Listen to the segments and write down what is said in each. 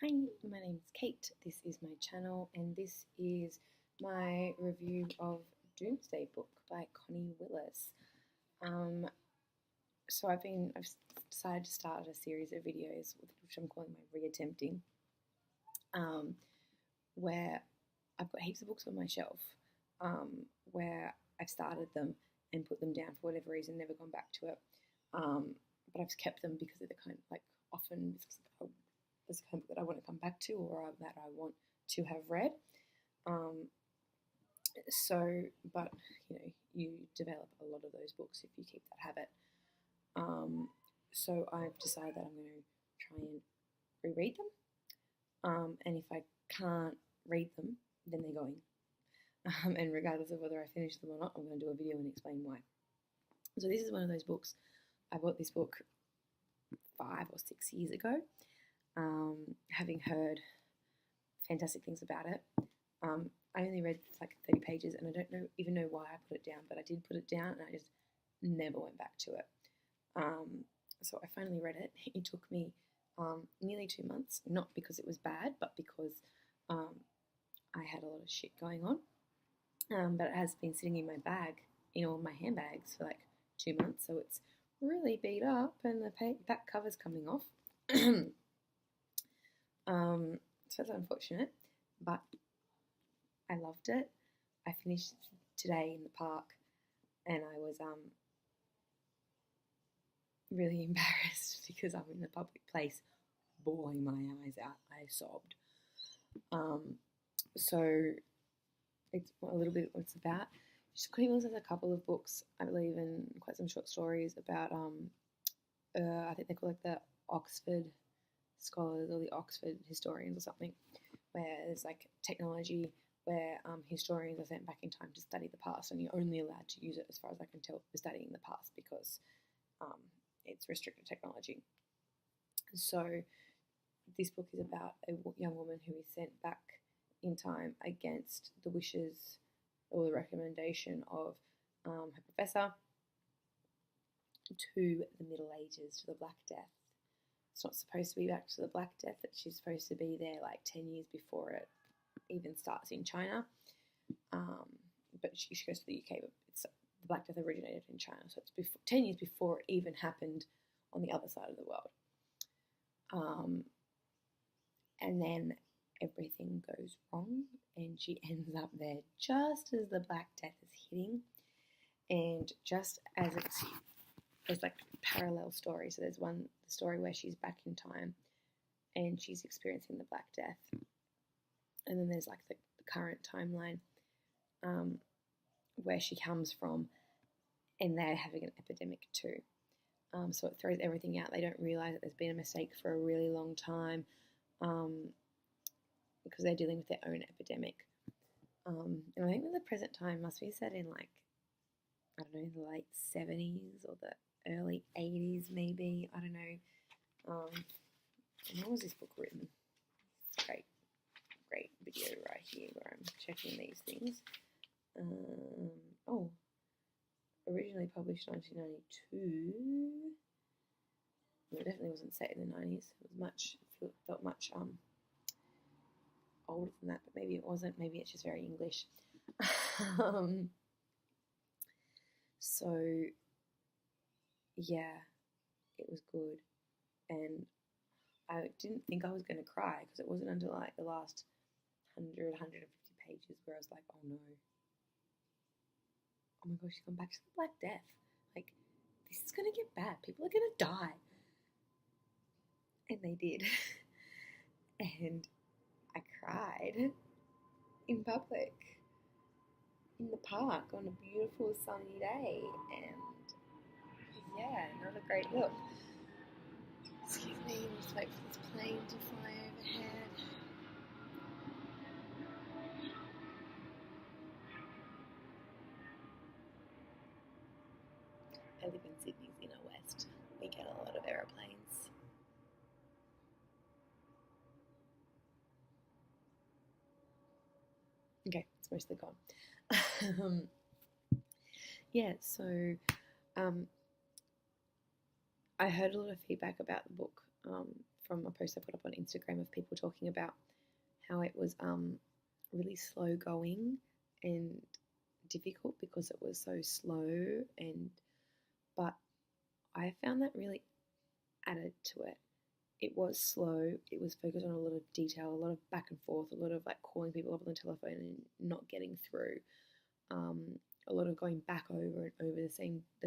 Hi, my name is Kate. This is my channel, and this is my review of Doomsday Book by Connie Willis. So I've decided to start a series of videos, which I'm calling my reattempting, where I've got heaps of books on my shelf, where I've started them and put them down for whatever reason, never gone back to it. But I've kept them because they're the kind of, like, often it's kind of book that I want to come back to, or that I want to have read. But you develop a lot of those books if you keep that habit. So I've decided that I'm going to try and reread them. And if I can't read them, then they're going. And regardless of whether I finish them or not, I'm going to do a video and explain why. So this is one of those books. I bought this book 5 or 6 years ago, having heard fantastic things about it. I only read like 30 pages, and I don't even know why I put it down, but I did put it down, and I just never went back to it. So I finally read it. It took me nearly 2 months, not because it was bad, but because I had a lot of shit going on. But it has been sitting in my bag, in all my handbags, for like 2 months, so it's really beat up, and the back cover's coming off. So it's unfortunate, but I loved it. I finished today in the park, and I was really embarrassed because I'm in a public place bawling my eyes out. I sobbed. So it's a little bit what it's about. Connie Willis has a couple of books, I believe, and quite some short stories about I think they call it the Oxford Scholars or the Oxford Historians or something, where there's like technology where historians are sent back in time to study the past, and you're only allowed to use it, as far as I can tell, for studying the past, because it's restricted technology. So this book is about a young woman who is sent back in time against the wishes or the recommendation of her professor to the Middle Ages, to the Black Death. It's not supposed to be back to the Black Death, that she's supposed to be there like 10 years before it even starts in China. But she goes to the UK, but the Black Death originated in China, so it's 10 years before it even happened on the other side of the world. And then everything goes wrong, and she ends up there just as the Black Death is hitting, and just as there's like parallel stories. So there's one story where she's back in time and she's experiencing the Black Death, and then there's like the current timeline where she comes from, and they're having an epidemic too. So it throws everything out. They don't realise that there's been a mistake for a really long time, because they're dealing with their own epidemic. And I think that the present time must be set in, like, I don't know, the late 70s or the early 80s maybe. I don't know. When was this book written? It's great video right here where I'm checking these things. Originally published 1992. It definitely wasn't set in the 90s. It was felt much older than that, but maybe it wasn't. Maybe it's just very English. So yeah, it was good, and I didn't think I was going to cry, because it wasn't until like the last 150 pages where I was like, oh no, oh my gosh, she's gone back to the Black Death. Like, this is going to get bad. People are going to die. And they did. And I cried in public, in the park, on a beautiful sunny day. And yeah, not a great look. Excuse me, just wait for this plane to fly overhead. I live in Sydney's inner west. We get a lot of aeroplanes. Okay, it's mostly gone. Yeah, so I heard a lot of feedback about the book from a post I put up on Instagram of people talking about how it was really slow going and difficult because it was so slow, but I found that really added to it. It was slow, it was focused on a lot of detail, a lot of back and forth, a lot of like calling people up on the telephone and not getting through, a lot of going back over and over the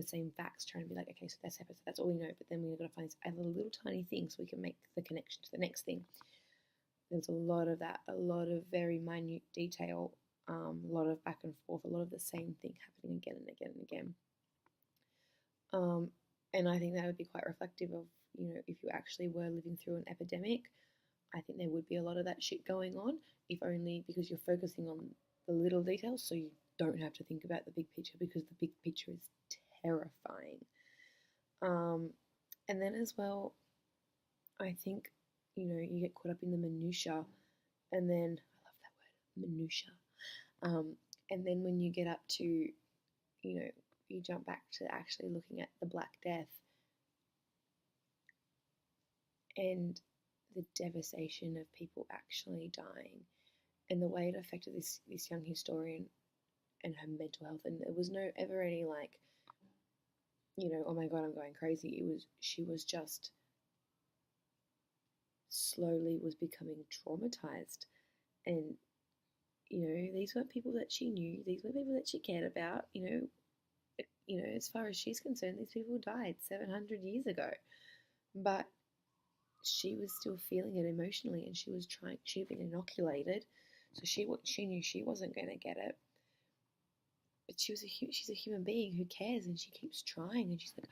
same facts, trying to be like, okay, so that's happened, so that's all we know, but then we've got to find these other little tiny things so we can make the connection to the next thing. There's a lot of that, a lot of very minute detail, a lot of back and forth, a lot of the same thing happening again and again and again. And I think that would be quite reflective of, you know, if you actually were living through an epidemic, I think there would be a lot of that shit going on, if only because you're focusing on the little details, so you don't have to think about the big picture, because the big picture is terrifying. And then as well, I think, you know, you get caught up in the minutiae, and then, I love that word, minutiae. And then when you get up to, you know, you jump back to actually looking at the Black Death and the devastation of people actually dying, and the way it affected this young historian and her mental health. And there was no ever any like, you know, oh my god, I'm going crazy. She was just slowly was becoming traumatized. And, you know, these weren't people that she knew, these were people that she cared about. You know, as far as she's concerned, these people died 700 years ago, but she was still feeling it emotionally, and she'd been inoculated, so she knew she wasn't going to get it, but she's a human being who cares, and she keeps trying, and she's like,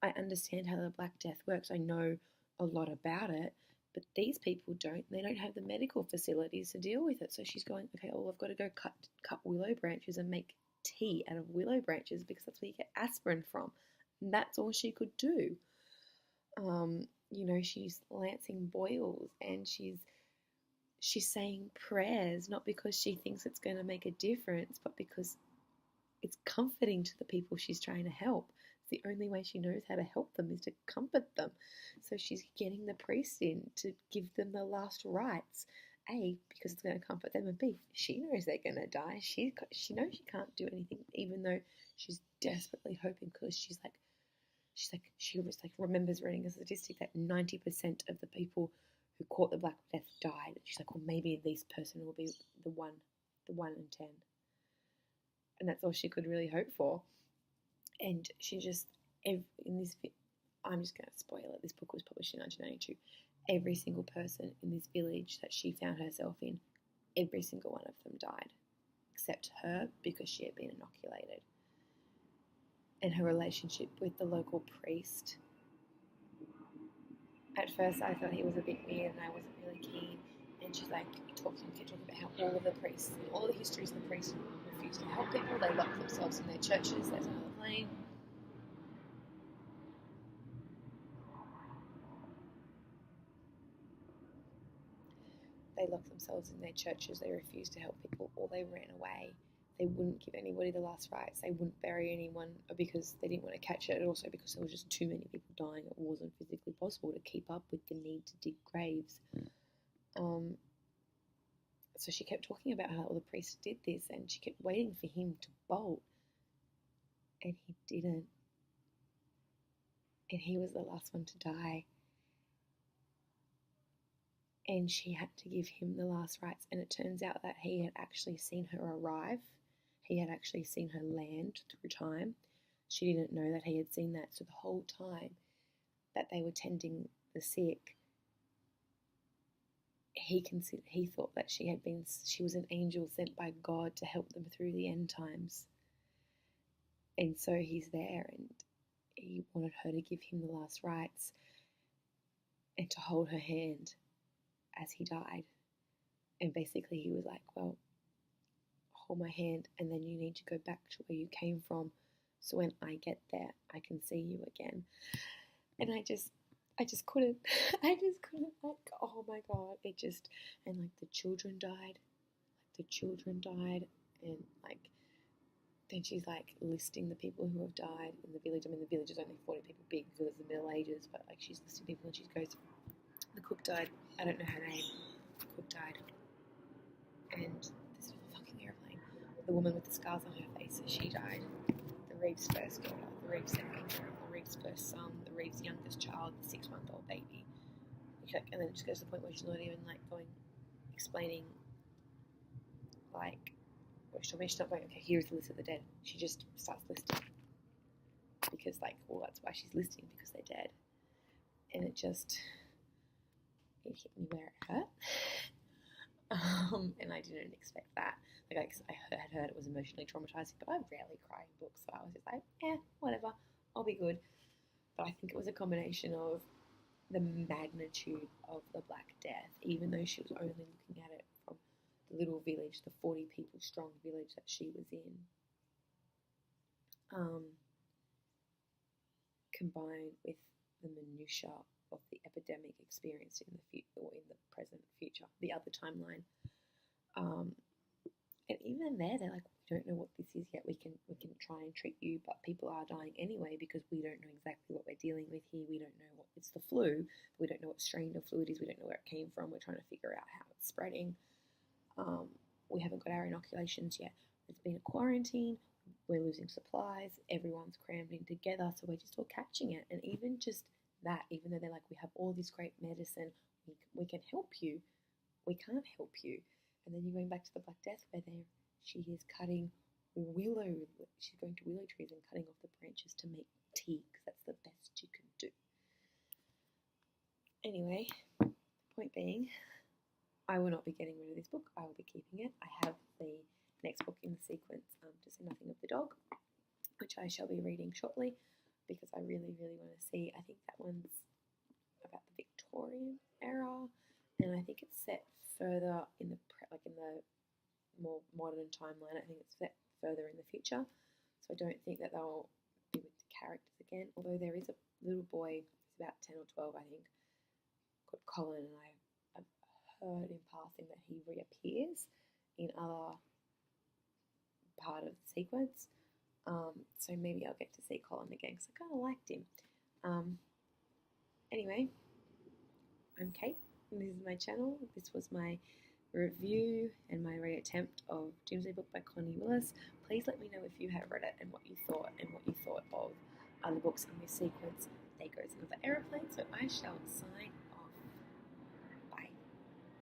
I understand how the Black Death works, I know a lot about it, but these people don't. They don't have the medical facilities to deal with it. So she's going, okay, well, I've got to go cut willow branches and make tea out of willow branches, because that's where you get aspirin from. And that's all she could do. You know, she's lancing boils, and she's saying prayers, not because she thinks it's going to make a difference, but because it's comforting to the people she's trying to help. It's the only way she knows how to help them is to comfort them. So she's getting the priest in to give them the last rites. A, because it's going to comfort them, and B, she knows they're going to die. She knows she can't do anything, even though she's desperately hoping, because she remembers reading a statistic that 90% of the people who caught the Black Death died. She's like, well, maybe this person will be the one in 10. And that's all she could really hope for. And she just, in this, I'm just going to spoil it, this book was published in 1992. Every single person in this village that she found herself in, every single one of them died, except her, because she had been inoculated. And her relationship with the local priest, at first I thought he was a bit weird and I wasn't really keen. And she's like, kept talking about how all of the priests, all the histories of the priests refuse to help people. They lock themselves in their churches. There's another plane. They locked themselves in their churches. They refused to help people, or they ran away. They wouldn't give anybody the last rites. They wouldn't bury anyone because they didn't want to catch it, and also because there was just too many people dying. It wasn't physically possible to keep up with the need to dig graves. So she kept talking about how all the priests did this, and she kept waiting for him to bolt, and he didn't. And he was the last one to die. And she had to give him the last rites, and it turns out that he had actually seen her arrive. He had actually seen her land through time. She didn't know that he had seen that. So the whole time that they were tending the sick, he thought that she was an angel sent by God to help them through the end times. And so he's there, and he wanted her to give him the last rites and to hold her hand as he died. And basically he was like, well, hold my hand, and then you need to go back to where you came from, so when I get there I can see you again. And I just couldn't like, oh my god, and like the children died, and like then she's like listing the people who have died in the village. I mean, the village is only 40 people big because it's the Middle Ages, but like she's listing people, and she goes, The cook died. I don't know her name. The cook died. And this is a fucking airplane. The woman with the scars on her face, she died. The Reeves' first daughter, the Reeves' second daughter, the Reeves' first son, the Reeves' youngest child, the 6-month-old baby. And then it just goes to the point where she's not even like going, explaining, like, what she's not going, okay, here's the list of the dead. She just starts listing. Because, like, well, that's why she's listing, because they're dead. And it hit me where it hurt. And I didn't expect that. Like, I had heard it was emotionally traumatizing, but I rarely cry in books, so I was just like, whatever, I'll be good. But I think it was a combination of the magnitude of the Black Death, even though she was only looking at it from the little village, the 40 people strong village that she was in, combined with the minutiae of the epidemic experienced in the present future, the other timeline. And even there, they're like, we don't know what this is yet. We can try and treat you, but people are dying anyway because we don't know exactly what we're dealing with here. We don't know what it's the flu. We don't know what strain of flu it is. We don't know where it came from. We're trying to figure out how it's spreading. We haven't got our inoculations yet. There's been a quarantine. We're losing supplies. Everyone's crammed in together, so we're just all catching it. And even just that, even though they're like, we have all this great medicine, we can help you, we can't help you. And then you're going back to the Black Death where she is cutting she's going to willow trees and cutting off the branches to make tea, because that's the best you can do. Anyway, point being, I will not be getting rid of this book. I will be keeping it. I have the next book in the sequence, To Say Nothing of the Dog, which I shall be reading shortly, because I really, really want to see. I think that one's about the Victorian era, and I think it's set further in the more modern timeline. I think it's set further in the future, so I don't think that they'll be with the characters again. Although there is a little boy, he's about 10 or 12, I think, called Colin, and I've heard in passing that he reappears in other part of the sequence. So maybe I'll get to see Colin again, because I kind of liked him. Anyway, I'm Kate, and this is my channel. This was my review and my reattempt of Doomsday Book by Connie Willis. Please let me know if you have read it and what you thought of other books in this sequence. There goes another aeroplane, so I shall sign